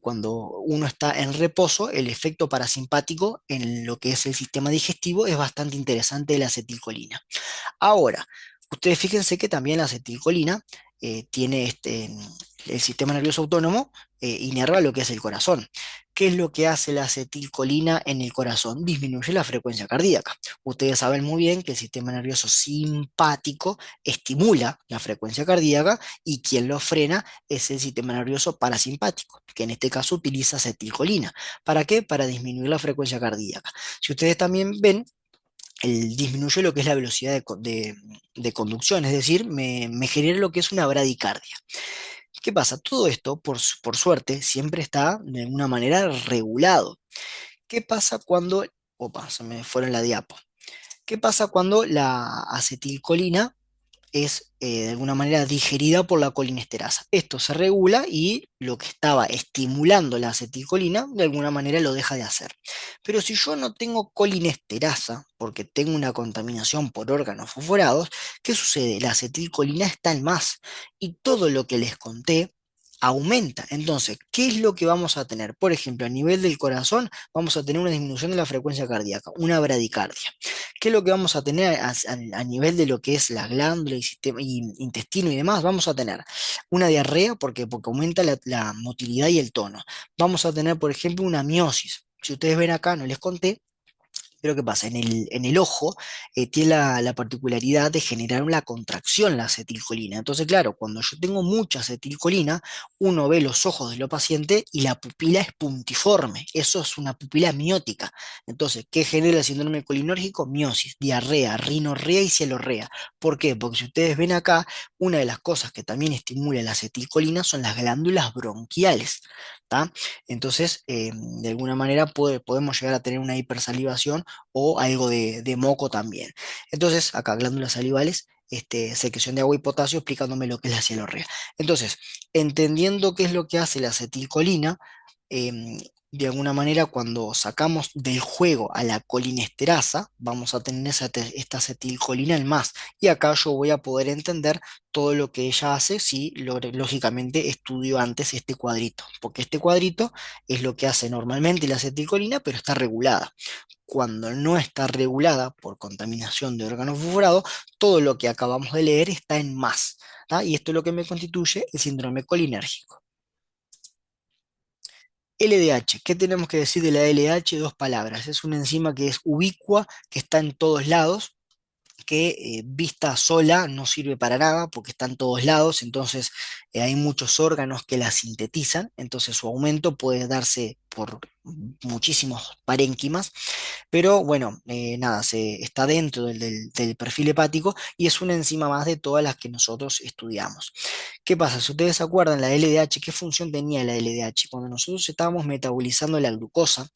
cuando uno está en reposo, el efecto parasimpático en lo que es el sistema digestivo es bastante interesante de la acetilcolina. Ahora, ustedes fíjense que también la acetilcolina tiene el sistema nervioso autónomo inerva lo que es el corazón. ¿Qué es lo que hace la acetilcolina en el corazón? Disminuye la frecuencia cardíaca. Ustedes saben muy bien que el sistema nervioso simpático estimula la frecuencia cardíaca y quien lo frena es el sistema nervioso parasimpático, que en este caso utiliza acetilcolina. ¿Para qué? Para disminuir la frecuencia cardíaca. Si ustedes también ven, disminuye lo que es la velocidad de conducción, es decir, me genera lo que es una bradicardia. ¿Qué pasa? Todo esto, por suerte, siempre está de alguna manera regulado. ¿Qué pasa cuando... Opa, se me fueron la diapo. ¿Qué pasa cuando la acetilcolina es de alguna manera digerida por la colinesterasa? Esto se regula y lo que estaba estimulando la acetilcolina de alguna manera lo deja de hacer. Pero si yo no tengo colinesterasa, porque tengo una contaminación por órganos fosforados, ¿qué sucede? La acetilcolina está en más y todo lo que les conté aumenta. Entonces, ¿qué es lo que vamos a tener? Por ejemplo, a nivel del corazón, vamos a tener una disminución de la frecuencia cardíaca, una bradicardia. ¿Qué es lo que vamos a tener a nivel de lo que es la glándula y, y intestino y demás? Vamos a tener una diarrea porque aumenta la motilidad y el tono. Vamos a tener, por ejemplo, una miosis. Si ustedes ven acá, no les conté, pero ¿qué pasa? En el ojo tiene la particularidad de generar una contracción la acetilcolina. Entonces, claro, cuando yo tengo mucha acetilcolina, uno ve los ojos de los pacientes y la pupila es puntiforme. Eso es una pupila miótica. Entonces, ¿qué genera el síndrome colinérgico? Miosis, diarrea, rinorrea y cialorrea. ¿Por qué? Porque si ustedes ven acá, una de las cosas que también estimula la acetilcolina son las glándulas bronquiales. ¿Tá? Entonces, de alguna manera podemos llegar a tener una hipersalivación o algo de moco también. Entonces, acá glándulas salivales, secreción de agua y potasio, explicándome lo que es la cialorrea. Entonces, entendiendo qué es lo que hace la acetilcolina, em, de alguna manera, cuando sacamos del juego a la colinesterasa, vamos a tener esta acetilcolina en más. Y acá yo voy a poder entender todo lo que ella hace si lógicamente estudio antes este cuadrito, porque este cuadrito es lo que hace normalmente la acetilcolina, pero está regulada. Cuando no está regulada por contaminación de órganos fosforados, todo lo que acabamos de leer está en más, ¿tá? Y esto es lo que me constituye el síndrome colinérgico. LDH, ¿qué tenemos que decir de la LDH? Dos palabras. Es una enzima que es ubicua, que está en todos lados, que vista sola no sirve para nada porque está en todos lados, entonces hay muchos órganos que la sintetizan, entonces su aumento puede darse por muchísimos parénquimas, pero bueno, nada, está dentro del perfil hepático y es una enzima más de todas las que nosotros estudiamos. ¿Qué pasa? Si ustedes se acuerdan, la LDH, ¿qué función tenía la LDH? Cuando nosotros estábamos metabolizando la glucosa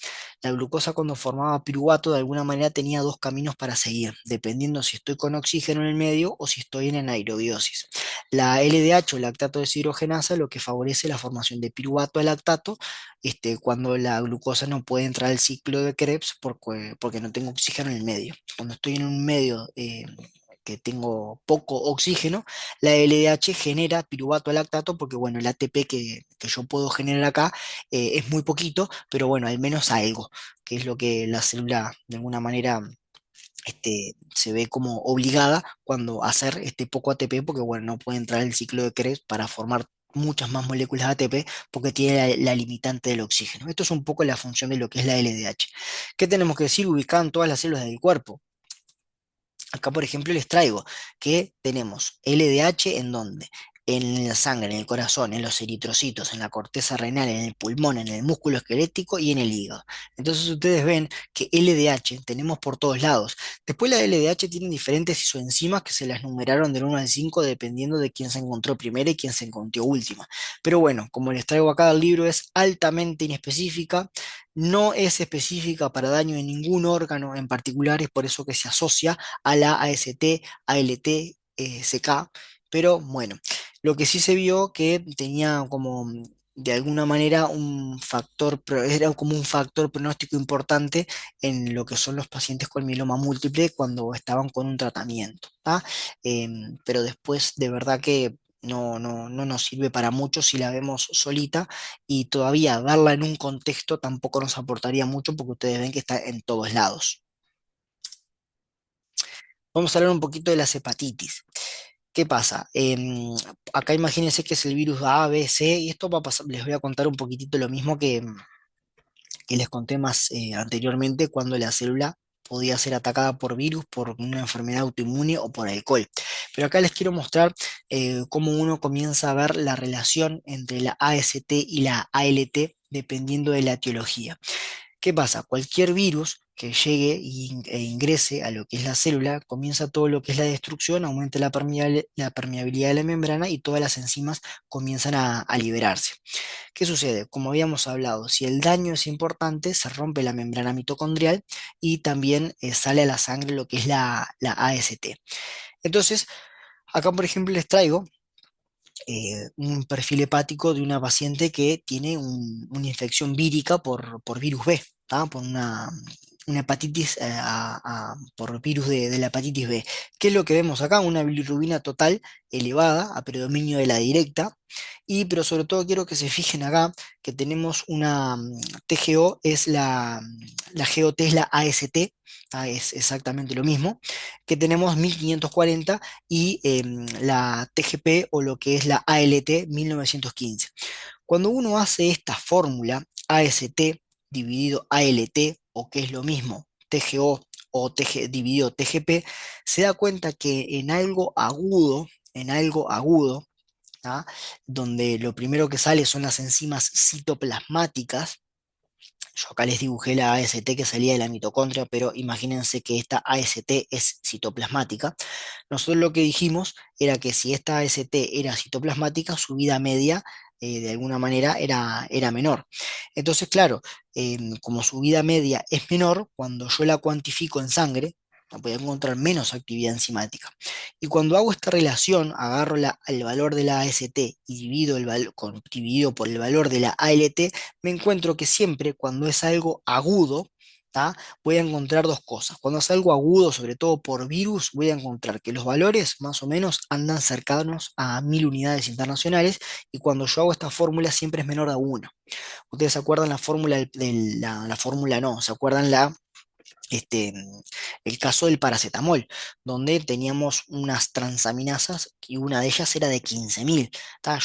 cuando formaba piruvato de alguna manera tenía dos caminos para seguir, dependiendo si estoy con oxígeno en el medio o si estoy en anaerobiosis. La LDH o lactato deshidrogenasa lo que favorece la formación de piruvato a lactato cuando la glucosa no puede entrar al ciclo de Krebs porque no tengo oxígeno en el medio. Cuando estoy en un medio que tengo poco oxígeno, la LDH genera piruvato a lactato porque, bueno, el ATP que yo puedo generar acá es muy poquito, pero bueno, al menos algo, que es lo que la célula de alguna manera se ve como obligada cuando hacer este poco ATP, porque bueno, no puede entrar el ciclo de Krebs para formar muchas más moléculas de ATP porque tiene la limitante del oxígeno. Esto es un poco la función de lo que es la LDH. ¿Qué tenemos que decir? Ubicada en todas las células del cuerpo. Acá, por ejemplo, les traigo que tenemos LDH en donde en la sangre, en el corazón, en los eritrocitos, en la corteza renal, en el pulmón, en el músculo esquelético y en el hígado. Entonces ustedes ven que LDH tenemos por todos lados. Después la LDH tiene diferentes isoenzimas que se las numeraron del 1 al 5 dependiendo de quién se encontró primero y quién se encontró última. Pero bueno, como les traigo acá el libro es altamente inespecífica, no es específica para daño en ningún órgano en particular, es por eso que se asocia a la AST, ALT, CK, pero bueno, lo que sí se vio que tenía como de alguna manera un factor, era como un factor pronóstico importante en lo que son los pacientes con mieloma múltiple cuando estaban con un tratamiento, ¿tá? Pero después de verdad que no nos sirve para mucho si la vemos solita y todavía verla en un contexto tampoco nos aportaría mucho porque ustedes ven que está en todos lados. Vamos a hablar un poquito de las hepatitis. ¿Qué pasa? Acá imagínense que es el virus A, B, C, y esto va a pasar, les voy a contar un poquitito lo mismo que les conté más anteriormente, cuando la célula podía ser atacada por virus, por una enfermedad autoinmune o por alcohol. Pero acá les quiero mostrar cómo uno comienza a ver la relación entre la AST y la ALT dependiendo de la etiología. ¿Qué pasa? Cualquier virus que llegue e ingrese a lo que es la célula, comienza todo lo que es la destrucción, aumenta la permeabilidad de la membrana y todas las enzimas comienzan a liberarse. ¿Qué sucede? Como habíamos hablado, si el daño es importante, se rompe la membrana mitocondrial y también sale a la sangre lo que es la AST. Entonces, acá por ejemplo les traigo un perfil hepático de una paciente que tiene una infección vírica por virus B, ¿tá? Por una hepatitis por virus de la hepatitis B. ¿Qué es lo que vemos acá? Una bilirrubina total elevada a predominio de la directa. Pero sobre todo quiero que se fijen acá que tenemos una TGO, es la GOT es la AST, ¿tá? Es exactamente lo mismo, que tenemos 1540 y la TGP o lo que es la ALT 1915. Cuando uno hace esta fórmula AST dividido ALT o que es lo mismo TGO o dividido TGP, se da cuenta que en algo agudo, ¿tá? Donde lo primero que sale son las enzimas citoplasmáticas. Yo acá les dibujé la AST que salía de la mitocondria, pero imagínense que esta AST es citoplasmática. Nosotros lo que dijimos era que si esta AST era citoplasmática, su vida media de alguna manera era menor. Entonces, claro, como su vida media es menor, cuando yo la cuantifico en sangre, voy a encontrar menos actividad enzimática. Y cuando hago esta relación, agarro el valor de la AST y dividido por el valor de la ALT, me encuentro que siempre cuando es algo agudo, ¿tá? Voy a encontrar dos cosas. Cuando es algo agudo, sobre todo por virus, voy a encontrar que los valores más o menos andan cercanos a 1000 unidades internacionales y cuando yo hago esta fórmula siempre es menor a 1. ¿Ustedes se acuerdan la fórmula la fórmula no? ¿Se acuerdan este, el caso del paracetamol, donde teníamos unas transaminasas y una de ellas era de 15.000?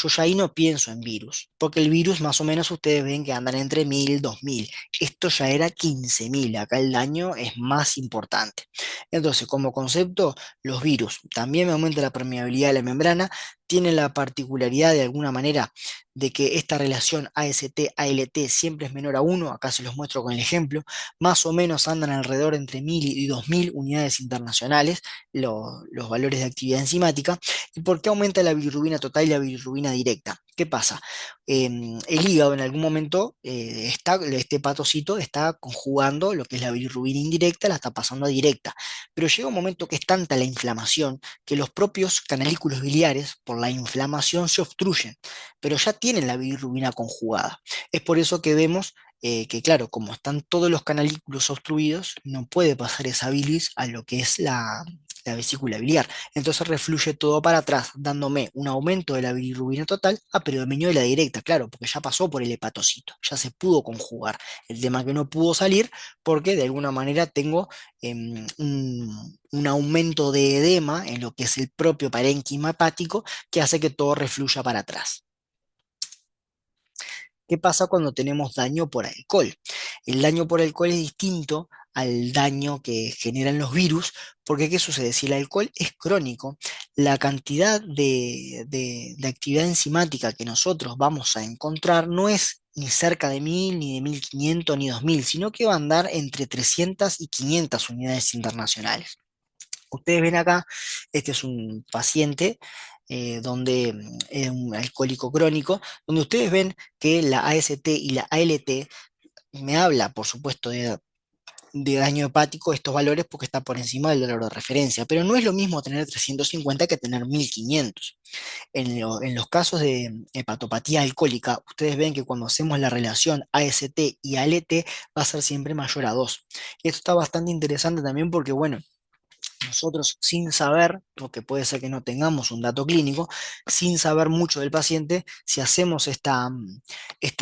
Yo ya ahí no pienso en virus, porque el virus más o menos ustedes ven que andan entre 1000, 2000. Esto ya era 15.000, acá el daño es más importante. Entonces, como concepto, los virus también me aumenta la permeabilidad de la membrana, tienen la particularidad de alguna manera de que esta relación AST-ALT siempre es menor a 1, acá se los muestro con el ejemplo, más o menos andan alrededor entre 1000 y 2000 unidades internacionales los valores de actividad enzimática. ¿Y por qué aumenta la bilirrubina total y la bilirrubina directa? ¿Qué pasa? El hígado en algún momento, este hepatocito está conjugando lo que es la bilirrubina indirecta, la está pasando a directa, pero llega un momento que es tanta la inflamación que los propios canalículos biliares, por la inflamación, se obstruyen, pero ya tienen la bilirrubina conjugada. Es por eso que vemos que claro, como están todos los canalículos obstruidos, no puede pasar esa bilis a lo que es la vesícula biliar. Entonces refluye todo para atrás, dándome un aumento de la bilirrubina total a predominio de la directa, claro, porque ya pasó por el hepatocito, ya se pudo conjugar. El tema que no pudo salir porque de alguna manera tengo un aumento de edema en lo que es el propio parénquima hepático que hace que todo refluya para atrás. ¿Qué pasa cuando tenemos daño por alcohol? El daño por alcohol es distinto al daño que generan los virus, porque ¿qué sucede? Si el alcohol es crónico, la cantidad de actividad enzimática que nosotros vamos a encontrar no es ni cerca de 1000, ni de 1500, ni 2000, sino que va a andar entre 300 y 500 unidades internacionales. Ustedes ven acá, este es un paciente donde es un alcohólico crónico, donde ustedes ven que la AST y la ALT me habla, por supuesto, de daño hepático estos valores porque está por encima del valor de referencia, pero no es lo mismo tener 350 que tener 1500. En los casos de hepatopatía alcohólica, ustedes ven que cuando hacemos la relación AST y ALT va a ser siempre mayor a 2. Esto está bastante interesante también porque, bueno, nosotros sin saber, porque puede ser que no tengamos un dato clínico, sin saber mucho del paciente, si hacemos esta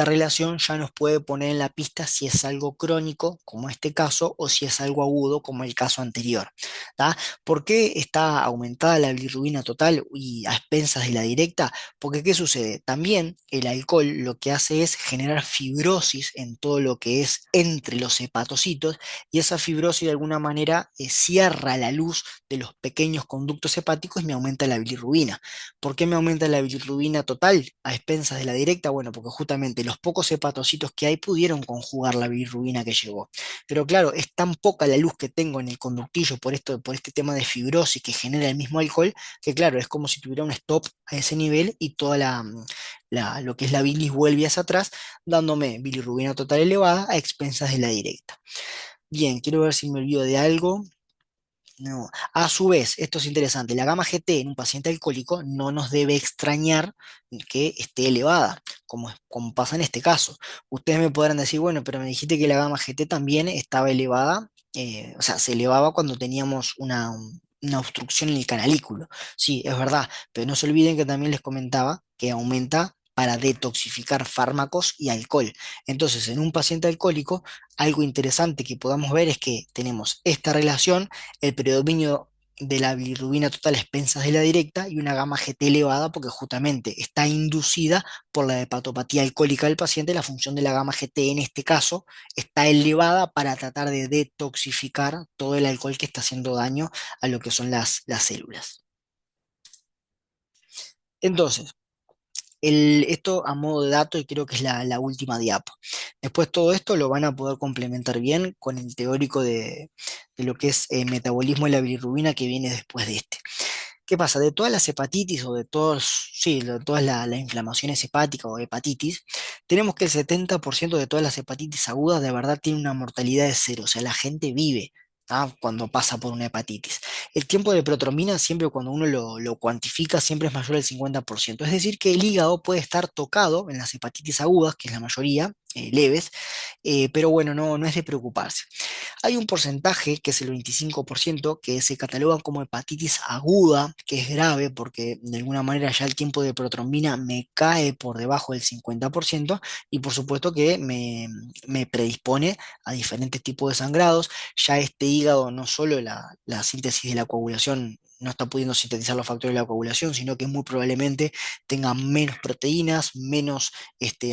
relación ya nos puede poner en la pista si es algo crónico, como este caso, o si es algo agudo, como el caso anterior. ¿Tá? ¿Por qué está aumentada la bilirrubina total y a expensas de la directa? Porque ¿qué sucede? También el alcohol lo que hace es generar fibrosis en todo lo que es entre los hepatocitos y esa fibrosis de alguna manera cierra la luz de los pequeños conductos hepáticos y me aumenta la bilirrubina. ¿Por qué me aumenta la bilirrubina total a expensas de la directa? Bueno, porque justamente los pocos hepatocitos que hay pudieron conjugar la bilirrubina que llegó. Pero claro, es tan poca la luz que tengo en el conductillo por este tema de fibrosis que genera el mismo alcohol, que claro, es como si tuviera un stop a ese nivel y toda lo que es la bilis vuelve hacia atrás, dándome bilirrubina total elevada a expensas de la directa. Bien, quiero ver si me olvido de algo. No. A su vez, esto es interesante, la gamma GT en un paciente alcohólico no nos debe extrañar que esté elevada, como pasa en este caso. Ustedes me podrán decir, bueno, pero me dijiste que la gamma GT también estaba elevada, o sea, se elevaba cuando teníamos una obstrucción en el canalículo. Sí, es verdad, pero no se olviden que también les comentaba que aumenta para detoxificar fármacos y alcohol. Entonces, en un paciente alcohólico, algo interesante que podamos ver es que tenemos esta relación, el predominio de la bilirrubina total a expensas de la directa y una gamma GT elevada porque justamente está inducida por la hepatopatía alcohólica del paciente. La función de la gamma GT en este caso está elevada para tratar de detoxificar todo el alcohol que está haciendo daño a lo que son las células. Entonces, esto a modo de dato y creo que es la última diapo. Después todo esto lo van a poder complementar bien con el teórico de lo que es metabolismo de la bilirrubina que viene después de este. ¿Qué pasa? De todas las hepatitis o de todos, sí, de todas las inflamaciones hepáticas o hepatitis, tenemos que el 70% de todas las hepatitis agudas de verdad tiene una mortalidad de cero, o sea, la gente vive. cuando pasa por una hepatitis. El tiempo de protrombina siempre cuando uno lo cuantifica siempre es mayor al 50%. Es decir, que el hígado puede estar tocado en las hepatitis agudas, que es la mayoría, leves, pero bueno, no es de preocuparse. Hay un porcentaje, que es el 25%, que se cataloga como hepatitis aguda, que es grave porque de alguna manera ya el tiempo de protrombina me cae por debajo del 50% y por supuesto que me predispone a diferentes tipos de sangrados. Ya este hígado, no solo la síntesis de la coagulación, no está pudiendo sintetizar los factores de la coagulación, sino que muy probablemente tenga menos proteínas, menos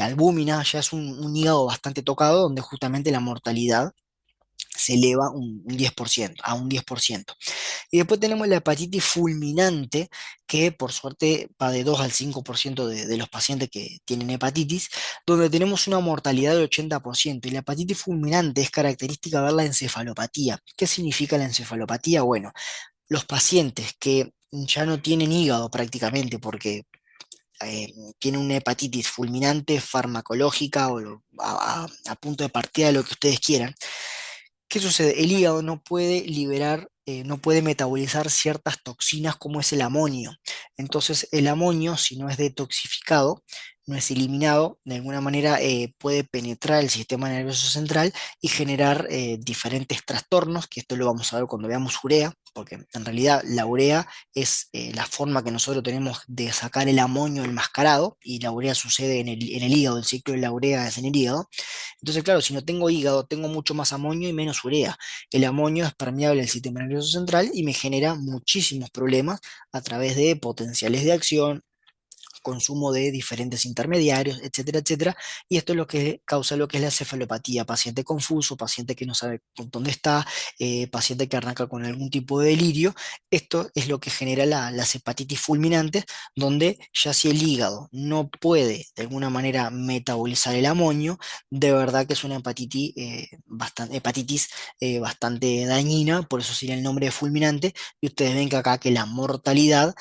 albúmina, ya es un hígado bastante tocado, donde justamente la mortalidad se eleva un 10%, a un 10%. Y después tenemos la hepatitis fulminante, que por suerte va de 2 al 5% de los pacientes que tienen hepatitis, donde tenemos una mortalidad del 80%. Y la hepatitis fulminante es característica ver la encefalopatía. ¿Qué significa la encefalopatía? Bueno, los pacientes que ya no tienen hígado prácticamente porque tienen una hepatitis fulminante, farmacológica o a punto de partida de lo que ustedes quieran. ¿Qué sucede? El hígado no puede liberar, no puede metabolizar ciertas toxinas como es el amonio. Entonces, el amonio, si no es detoxificado, no es eliminado, de alguna manera puede penetrar el sistema nervioso central y generar diferentes trastornos, que esto lo vamos a ver cuando veamos urea, porque en realidad la urea es la forma que nosotros tenemos de sacar el amonio enmascarado, y la urea sucede en el hígado, el ciclo de la urea es en el hígado. Entonces, claro, si no tengo hígado, tengo mucho más amonio y menos urea. El amonio es permeable al sistema nervioso central y me genera muchísimos problemas a través de potenciales de acción, consumo de diferentes intermediarios, etcétera, etcétera. Y esto es lo que causa lo que es la cefalopatía: paciente confuso, paciente que no sabe dónde está, paciente que arranca con algún tipo de delirio. Esto es lo que genera las hepatitis fulminantes, donde ya si el hígado no puede de alguna manera metabolizar el amonio, de verdad que es una hepatitis bastante dañina, por eso sería el nombre de fulminante, y ustedes ven que acá que la mortalidad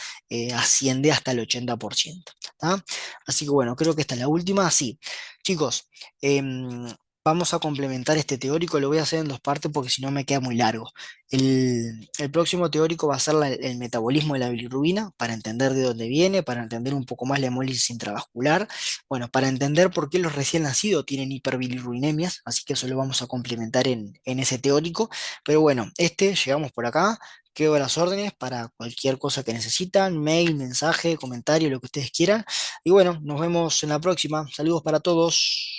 asciende hasta el 80%. ¿Tá? Así que bueno, creo que esta es la última. Sí, chicos, em, vamos a complementar este teórico, lo voy a hacer en dos partes porque si no me queda muy largo. El próximo teórico va a ser el metabolismo de la bilirrubina, para entender de dónde viene, para entender un poco más la hemólisis intravascular, bueno, para entender por qué los recién nacidos tienen hiperbilirruinemias, así que eso lo vamos a complementar en ese teórico. Pero bueno, llegamos por acá. Quedo a las órdenes para cualquier cosa que necesitan, mail, mensaje, comentario, lo que ustedes quieran. Y bueno, nos vemos en la próxima. Saludos para todos.